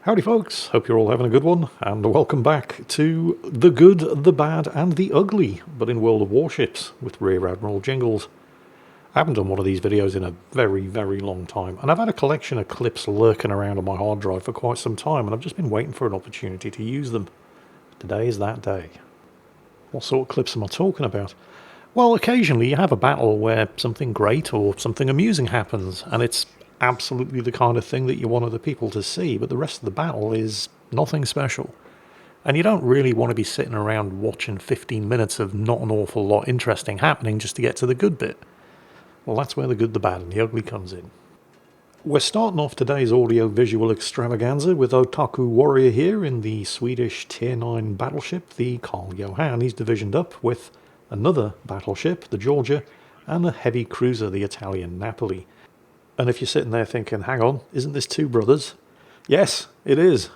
Howdy folks, hope you're all having a good one, and welcome back to The Good, the Bad and the Ugly, but in World of Warships with Rear Admiral Jingles. I haven't done one of these videos in a very, very long time, and I've had a collection of clips lurking around on my hard drive for quite some time, and I've just been waiting for an opportunity to use them. Today is that day. What sort of clips am I talking about? Well, occasionally you have a battle where something great or something amusing happens, and it's absolutely the kind of thing that you want other people to see, but the rest of the battle is nothing special. And you don't really want to be sitting around watching 15 minutes of not an awful lot interesting happening just to get to the good bit. Well, that's where the good, the bad and the ugly comes in. We're starting off today's audio-visual extravaganza with Otaku Warrior here in the Swedish Tier 9 battleship, the Carl Johan. He's divisioned up with another battleship, the Georgia, and a heavy cruiser, the Italian Napoli. And if you're sitting there thinking, hang on, isn't this two brothers? Yes, it is.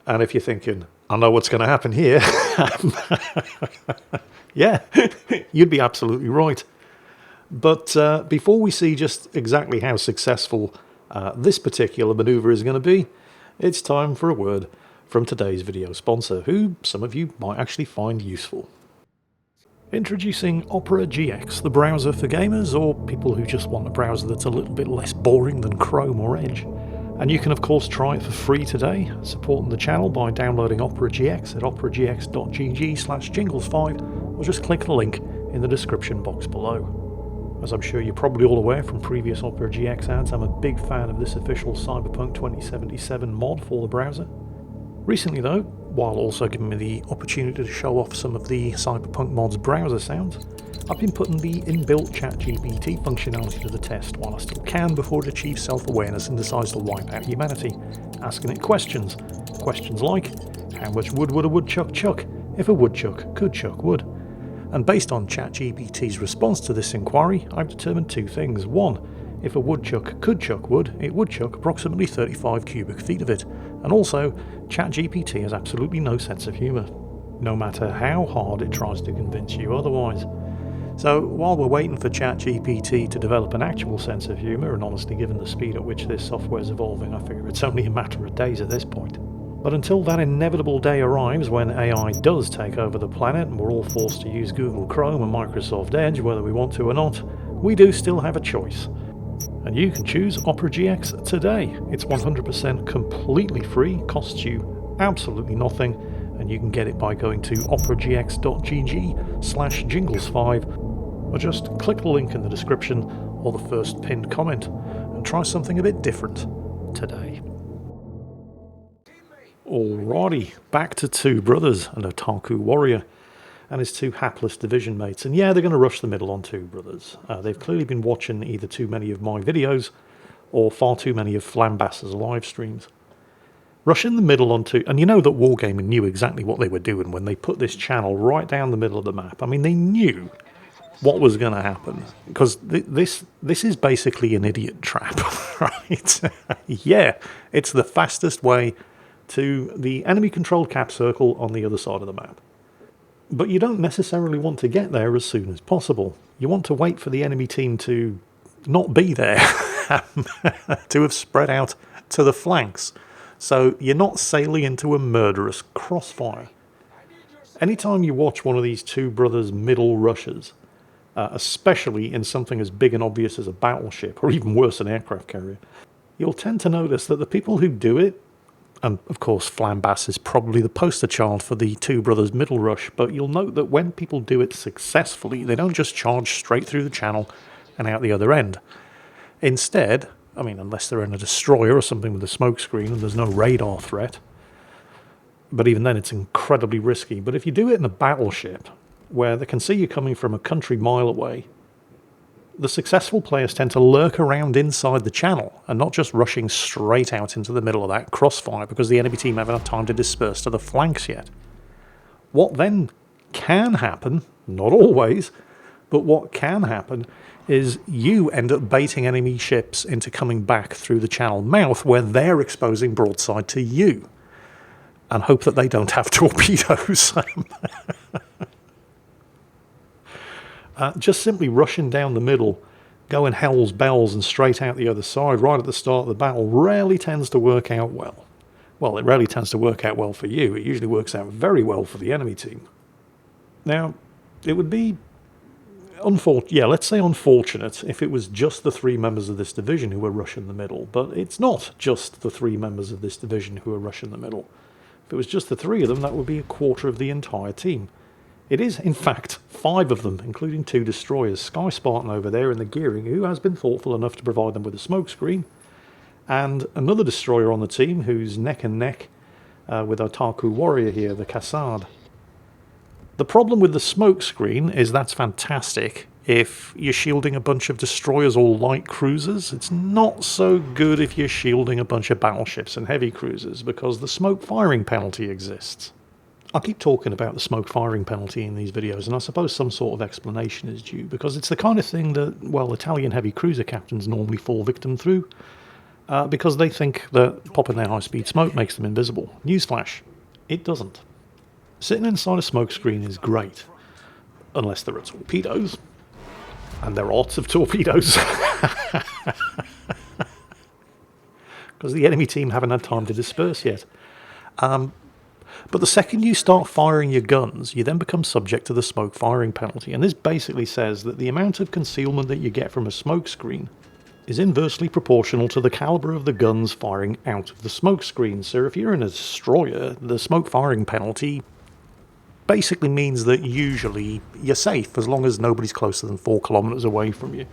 And if you're thinking, I know what's going to happen here, yeah, you'd be absolutely right. But before we see just exactly how successful this particular maneuver is going to be, it's time for a word from today's video sponsor, who some of you might actually find useful. Introducing Opera GX, the browser for gamers or people who just want a browser that's a little bit less boring than Chrome or Edge. And you can of course try it for free today, supporting the channel by downloading Opera GX at operagx.gg/jingles5 or just click the link in the description box below. As I'm sure you're probably all aware from previous Opera GX ads, I'm a big fan of this official Cyberpunk 2077 mod for the browser. Recently though, while also giving me the opportunity to show off some of the Cyberpunk mod's browser sounds, I've been putting the inbuilt ChatGPT functionality to the test while I still can before it achieves self-awareness and decides to wipe out humanity, asking it questions. Questions like, how much wood would a woodchuck chuck if a woodchuck could chuck wood? And based on ChatGPT's response to this inquiry, I've determined two things. One, if a woodchuck could chuck wood, it would chuck approximately 35 cubic feet of it. And also, ChatGPT has absolutely no sense of humour, no matter how hard it tries to convince you otherwise. So while we're waiting for ChatGPT to develop an actual sense of humour, and honestly given the speed at which this software is evolving, I figure it's only a matter of days at this point. But until that inevitable day arrives when AI does take over the planet and we're all forced to use Google Chrome and Microsoft Edge whether we want to or not, we do still have a choice. And you can choose Opera GX today. It's 100% completely free, costs you absolutely nothing, and you can get it by going to operagx.gg/jingles5 or just click the link in the description or the first pinned comment and try something a bit different today. Alrighty, back to two brothers and Otaku Warrior and his two hapless division mates. And yeah, they're going to rush the middle on two brothers. They've clearly been watching either too many of my videos or far too many of Flambass's live streams. Rushing the middle on two, and you know that Wargaming knew exactly what they were doing when they put this channel right down the middle of the map. I mean, they knew what was going to happen, because this is basically an idiot trap, right? Yeah, it's the fastest way to the enemy-controlled cap circle on the other side of the map. But you don't necessarily want to get there as soon as possible. You want to wait for the enemy team to not be there, to have spread out to the flanks, so you're not sailing into a murderous crossfire. Anytime you watch one of these two brothers' middle rushes, especially in something as big and obvious as a battleship, or even worse, an aircraft carrier, you'll tend to notice that the people who do it, and of course Flambass is probably the poster child for the two brothers middle rush, but you'll note that when people do it successfully, they don't just charge straight through the channel and out the other end. Instead, I mean, unless they're in a destroyer or something with a smoke screen and there's no radar threat, but even then it's incredibly risky. But if you do it in a battleship, where they can see you coming from a country mile away, the successful players tend to lurk around inside the channel and not just rushing straight out into the middle of that crossfire because the enemy team haven't had time to disperse to the flanks yet. What then can happen, not always, but what can happen is you end up baiting enemy ships into coming back through the channel mouth where they're exposing broadside to you, and hope that they don't have torpedoes. Just simply rushing down the middle, going hell's bells and straight out the other side right at the start of the battle rarely tends to work out well. Well, it rarely tends to work out well for you. It usually works out very well for the enemy team. Now, it would be let's say unfortunate if it was just the 3 members of this division who were rushing the middle, but it's not just the 3 members of this division who are rushing the middle. If it was just the 3 of them, that would be a quarter of the entire team. It is, in fact, 5 of them, including 2 destroyers. Skyspartan over there in the gearing, who has been thoughtful enough to provide them with a smokescreen, and another destroyer on the team who's neck and neck with Otaku Warrior here, the Cassard. The problem with the smokescreen is that's fantastic if you're shielding a bunch of destroyers or light cruisers. It's not so good if you're shielding a bunch of battleships and heavy cruisers, because the smoke firing penalty exists. I keep talking about the smoke firing penalty in these videos, and I suppose some sort of explanation is due, because it's the kind of thing that, well, Italian heavy cruiser captains normally fall victim through, because they think that popping their high-speed smoke makes them invisible. Newsflash, it doesn't. Sitting inside a smokescreen is great, unless there are torpedoes, and there are lots of torpedoes, because the enemy team haven't had time to disperse yet. But the second you start firing your guns, you then become subject to the smoke firing penalty, and this basically says that the amount of concealment that you get from a smokescreen is inversely proportional to the caliber of the guns firing out of the smokescreen. So if you're in a destroyer, the smoke firing penalty basically means that usually you're safe as long as nobody's closer than 4 kilometers away from you.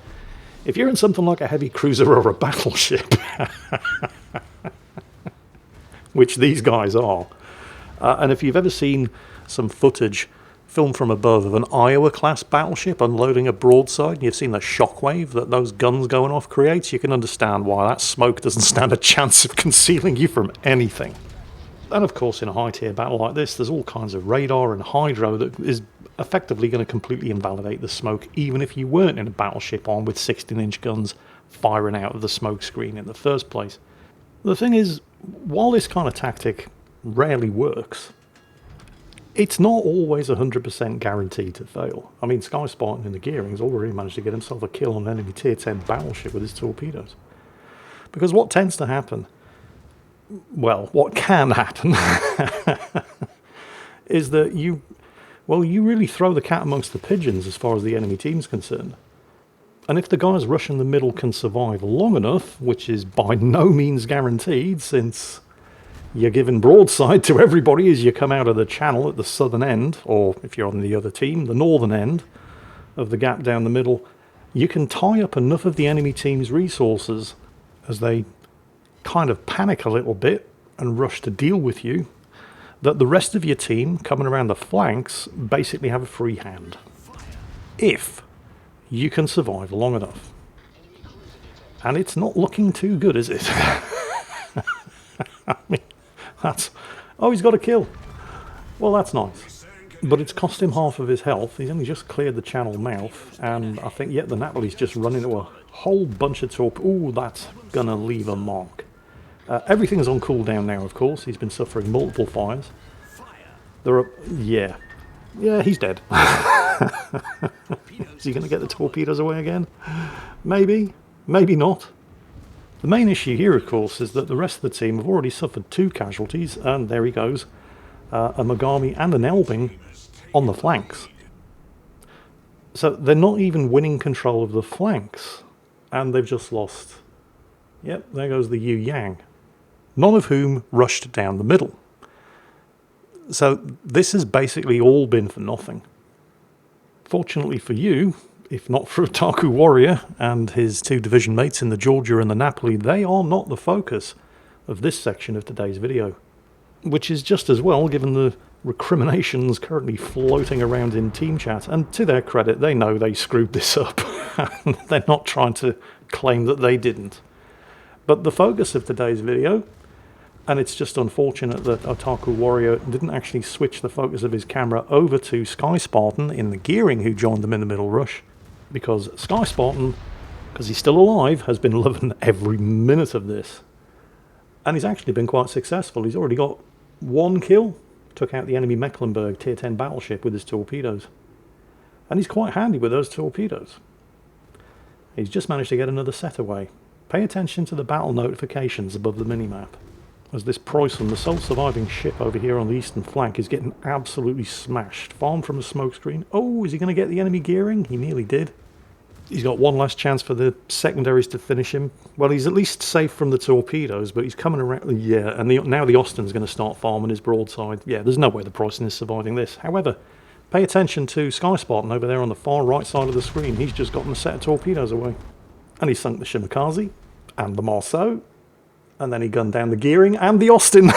If you're in something like a heavy cruiser or a battleship, which these guys are, and if you've ever seen some footage filmed from above of an Iowa-class battleship unloading a broadside, and you've seen the shockwave that those guns going off creates, you can understand why that smoke doesn't stand a chance of concealing you from anything. And of course, in a high-tier battle like this, there's all kinds of radar and hydro that is effectively going to completely invalidate the smoke, even if you weren't in a battleship armed with 16-inch guns firing out of the smoke screen in the first place. The thing is, while this kind of tactic rarely works, it's not always 100% guaranteed to fail. I mean, Skyspartan in the gearing's already managed to get himself a kill on an enemy tier 10 battleship with his torpedoes. Because what tends to happen, well, what can happen, is that you really throw the cat amongst the pigeons as far as the enemy team's concerned. And if the guys rushing the middle can survive long enough, which is by no means guaranteed, since you're giving broadside to everybody as you come out of the channel at the southern end, or if you're on the other team, the northern end of the gap down the middle, you can tie up enough of the enemy team's resources as they kind of panic a little bit and rush to deal with you, that the rest of your team coming around the flanks basically have a free hand. If you can survive long enough. And it's not looking too good, is it? I mean, he's got a kill. Well, that's nice. But it's cost him half of his health. He's only just cleared the channel mouth, and I think, the Napoli's just run into a whole bunch of torpedoes. Ooh, that's gonna leave a mark. Everything's on cooldown now, of course. He's been suffering multiple fires. Yeah, he's dead. Is he gonna get the torpedoes away again? Maybe, maybe not. The main issue here, of course, is that the rest of the team have already suffered 2 casualties, and there he goes, a Mogami and an Elbing on the flanks. So they're not even winning control of the flanks, and they've just lost. Yep, there goes the Yu Yang, none of whom rushed down the middle. So this has basically all been for nothing. Fortunately for you, if not for Otaku Warrior and his 2 division mates in the Georgia and the Napoli, they are not the focus of this section of today's video. Which is just as well, given the recriminations currently floating around in team chat, and to their credit, they know they screwed this up. And they're not trying to claim that they didn't. But the focus of today's video, and it's just unfortunate that Otaku Warrior didn't actually switch the focus of his camera over to Skyspartan in the gearing, who joined them in the middle rush, because Skyspartan, because he's still alive, has been loving every minute of this. And he's actually been quite successful. He's already got 1 kill, took out the enemy Mecklenburg tier 10 battleship with his torpedoes. And he's quite handy with those torpedoes. He's just managed to get another set away. Pay attention to the battle notifications above the minimap. as this Preußen, the sole surviving ship over here on the eastern flank, is getting absolutely smashed. Farmed from a smokescreen. Oh, is he going to get the enemy gearing? He nearly did. He's got one last chance for the secondaries to finish him. Well, he's at least safe from the torpedoes, but he's coming around. Yeah, and now the Austin's going to start farming his broadside. Yeah, there's no way the Preußen is surviving this. However, pay attention to Skyspartan over there on the far right side of the screen. He's just gotten a set of torpedoes away. And he sunk the Shimakaze and the Marceau. And then he gunned down the gearing and the Austin.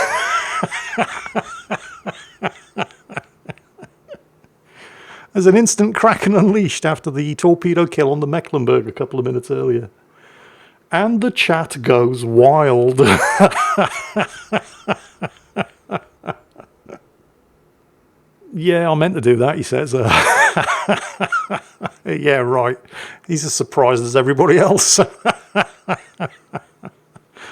There's an instant Kraken unleashed after the torpedo kill on the Mecklenburg a couple of minutes earlier. And the chat goes wild. Yeah, I meant to do that, he says. Yeah, right. He's as surprised as everybody else.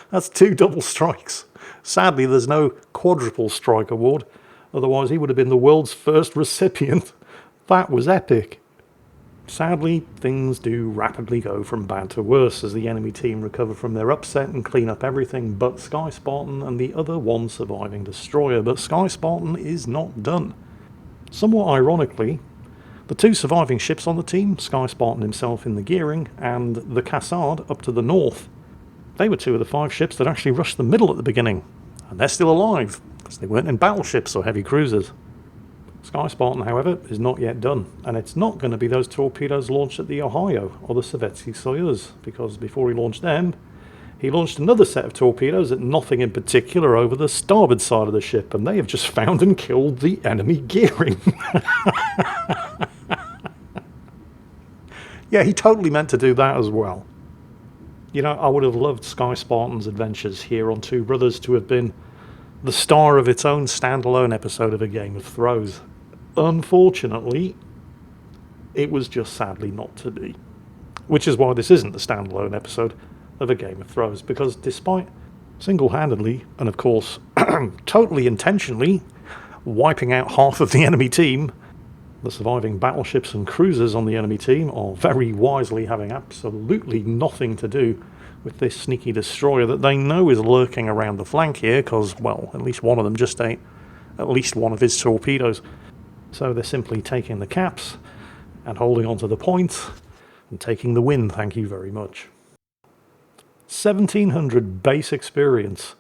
That's 2 double strikes. Sadly, there's no quadruple strike award. Otherwise, he would have been the world's first recipient. That was epic. Sadly, things do rapidly go from bad to worse as the enemy team recover from their upset and clean up everything but Skyspartan and the other one surviving destroyer. But Skyspartan is not done. Somewhat ironically, the 2 surviving ships on the team, Skyspartan himself in the gearing and the Cassard up to the north, they were 2 of the 5 ships that actually rushed the middle at the beginning. And they're still alive, because they weren't in battleships or heavy cruisers. Skyspartan, however, is not yet done, and it's not going to be those torpedoes launched at the Ohio or the Sovietsky Soyuz, because before he launched them, he launched another set of torpedoes at nothing in particular over the starboard side of the ship, and they have just found and killed the enemy gearing. Yeah, he totally meant to do that as well. You know, I would have loved Skyspartan's adventures here on Two Brothers to have been the star of its own standalone episode of A Game of Thrones. Unfortunately, it was just sadly not to be. Which is why this isn't the standalone episode of A Game of Thrones, because despite single-handedly, and of course totally intentionally, wiping out half of the enemy team, the surviving battleships and cruisers on the enemy team are very wisely having absolutely nothing to do with this sneaky destroyer that they know is lurking around the flank here because, well, at least one of them just ate at least one of his torpedoes. So they're simply taking the caps and holding on to the point and taking the win, thank you very much. 1700 base experience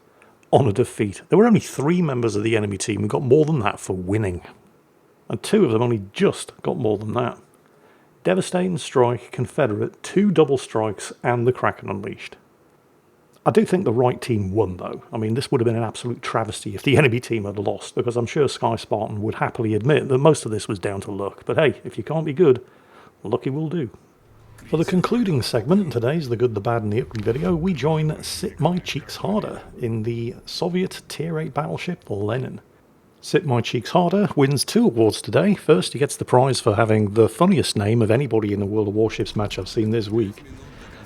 on a defeat. There were only 3 members of the enemy team who got more than that for winning. And 2 of them only just got more than that. Devastating strike, Confederate, 2 double strikes, and the Kraken unleashed. I do think the right team won, though. I mean, this would have been an absolute travesty if the enemy team had lost, because I'm sure Skyspartan would happily admit that most of this was down to luck. But hey, if you can't be good, lucky will do. For the concluding segment, today's The Good, the Bad and the Ugly video, we join Sit My Cheeks Harder in the Soviet Tier 8 battleship Lenin. Sit My Cheeks Harder wins 2 awards today. First, he gets the prize for having the funniest name of anybody in the World of Warships match I've seen this week.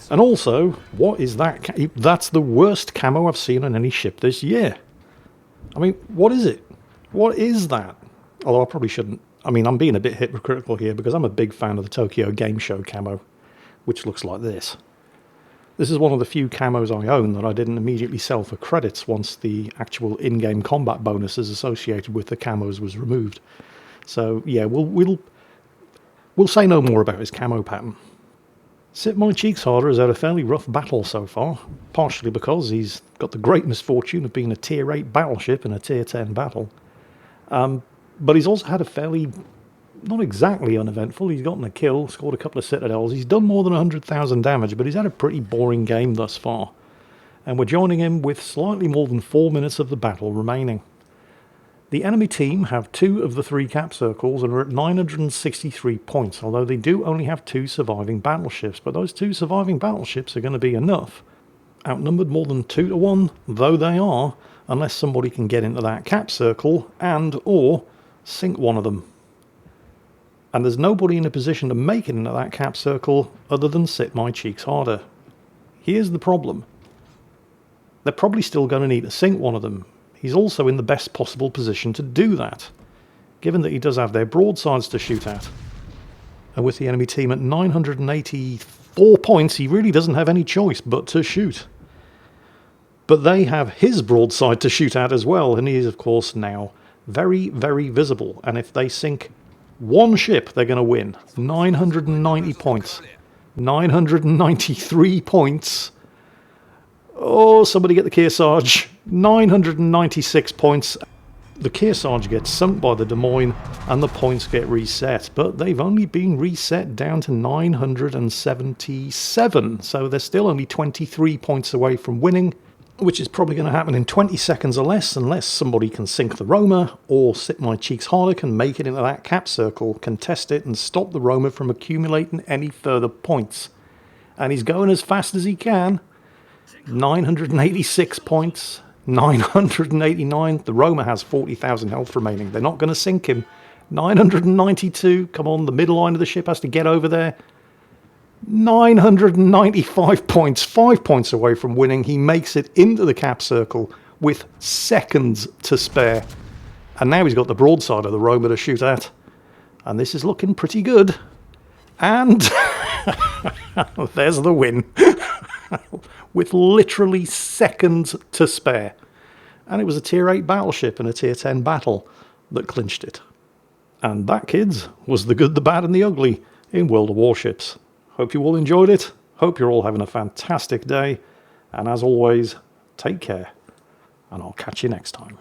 And also, what is that? That's the worst camo I've seen on any ship this year. I mean, what is it? What is that? Although I probably shouldn't. I mean, I'm being a bit hypocritical here because I'm a big fan of the Tokyo Game Show camo, which looks like this. This is one of the few camos I own that I didn't immediately sell for credits once the actual in-game combat bonuses associated with the camos was removed. So yeah, we'll say no more about his camo pattern. Sit My Cheeks Harder has had a fairly rough battle so far, partially because he's got the great misfortune of being a Tier 8 battleship in a Tier 10 battle. But he's also had a fairly, not exactly uneventful, he's gotten a kill, scored a couple of citadels, he's done more than 100,000 damage, but he's had a pretty boring game thus far. And we're joining him with slightly more than 4 minutes of the battle remaining. The enemy team have 2 of the 3 cap circles and are at 963 points, although they do only have 2 surviving battleships, but those 2 surviving battleships are going to be enough. Outnumbered more than 2 to 1, though they are, unless somebody can get into that cap circle and or sink one of them. And there's nobody in a position to make it into that cap circle other than Sit My Cheeks Harder. Here's the problem. They're probably still going to need to sink one of them. He's also in the best possible position to do that, given that he does have their broadsides to shoot at. And with the enemy team at 984 points, he really doesn't have any choice but to shoot. But they have his broadside to shoot at as well, and he is, of course, now very, very visible. And if they sink one ship, they're going to win. 990 points. 993 points. Oh, somebody get the Kearsarge. 996 points. The Kearsarge gets sunk by the Des Moines, and the points get reset. But they've only been reset down to 977. So they're still only 23 points away from winning, which is probably going to happen in 20 seconds or less, unless somebody can sink the Roma, or Sit My Cheeks Harder can make it into that cap circle, contest it, and stop the Roma from accumulating any further points. And he's going as fast as he can. 986 points, 989. The Roma has 40,000 health remaining. They're not going to sink him. 992. Come on, the middle line of the ship has to get over there. 995 points, 5 points away from winning. He makes it into the cap circle with seconds to spare. And now he's got the broadside of the Roma to shoot at. And this is looking pretty good. And there's the win. With literally seconds to spare. And it was a Tier 8 battleship and a Tier 10 battle that clinched it. And that, kids, was the good, the bad and the ugly in World of Warships. Hope you all enjoyed it. Hope you're all having a fantastic day. And as always, take care. And I'll catch you next time.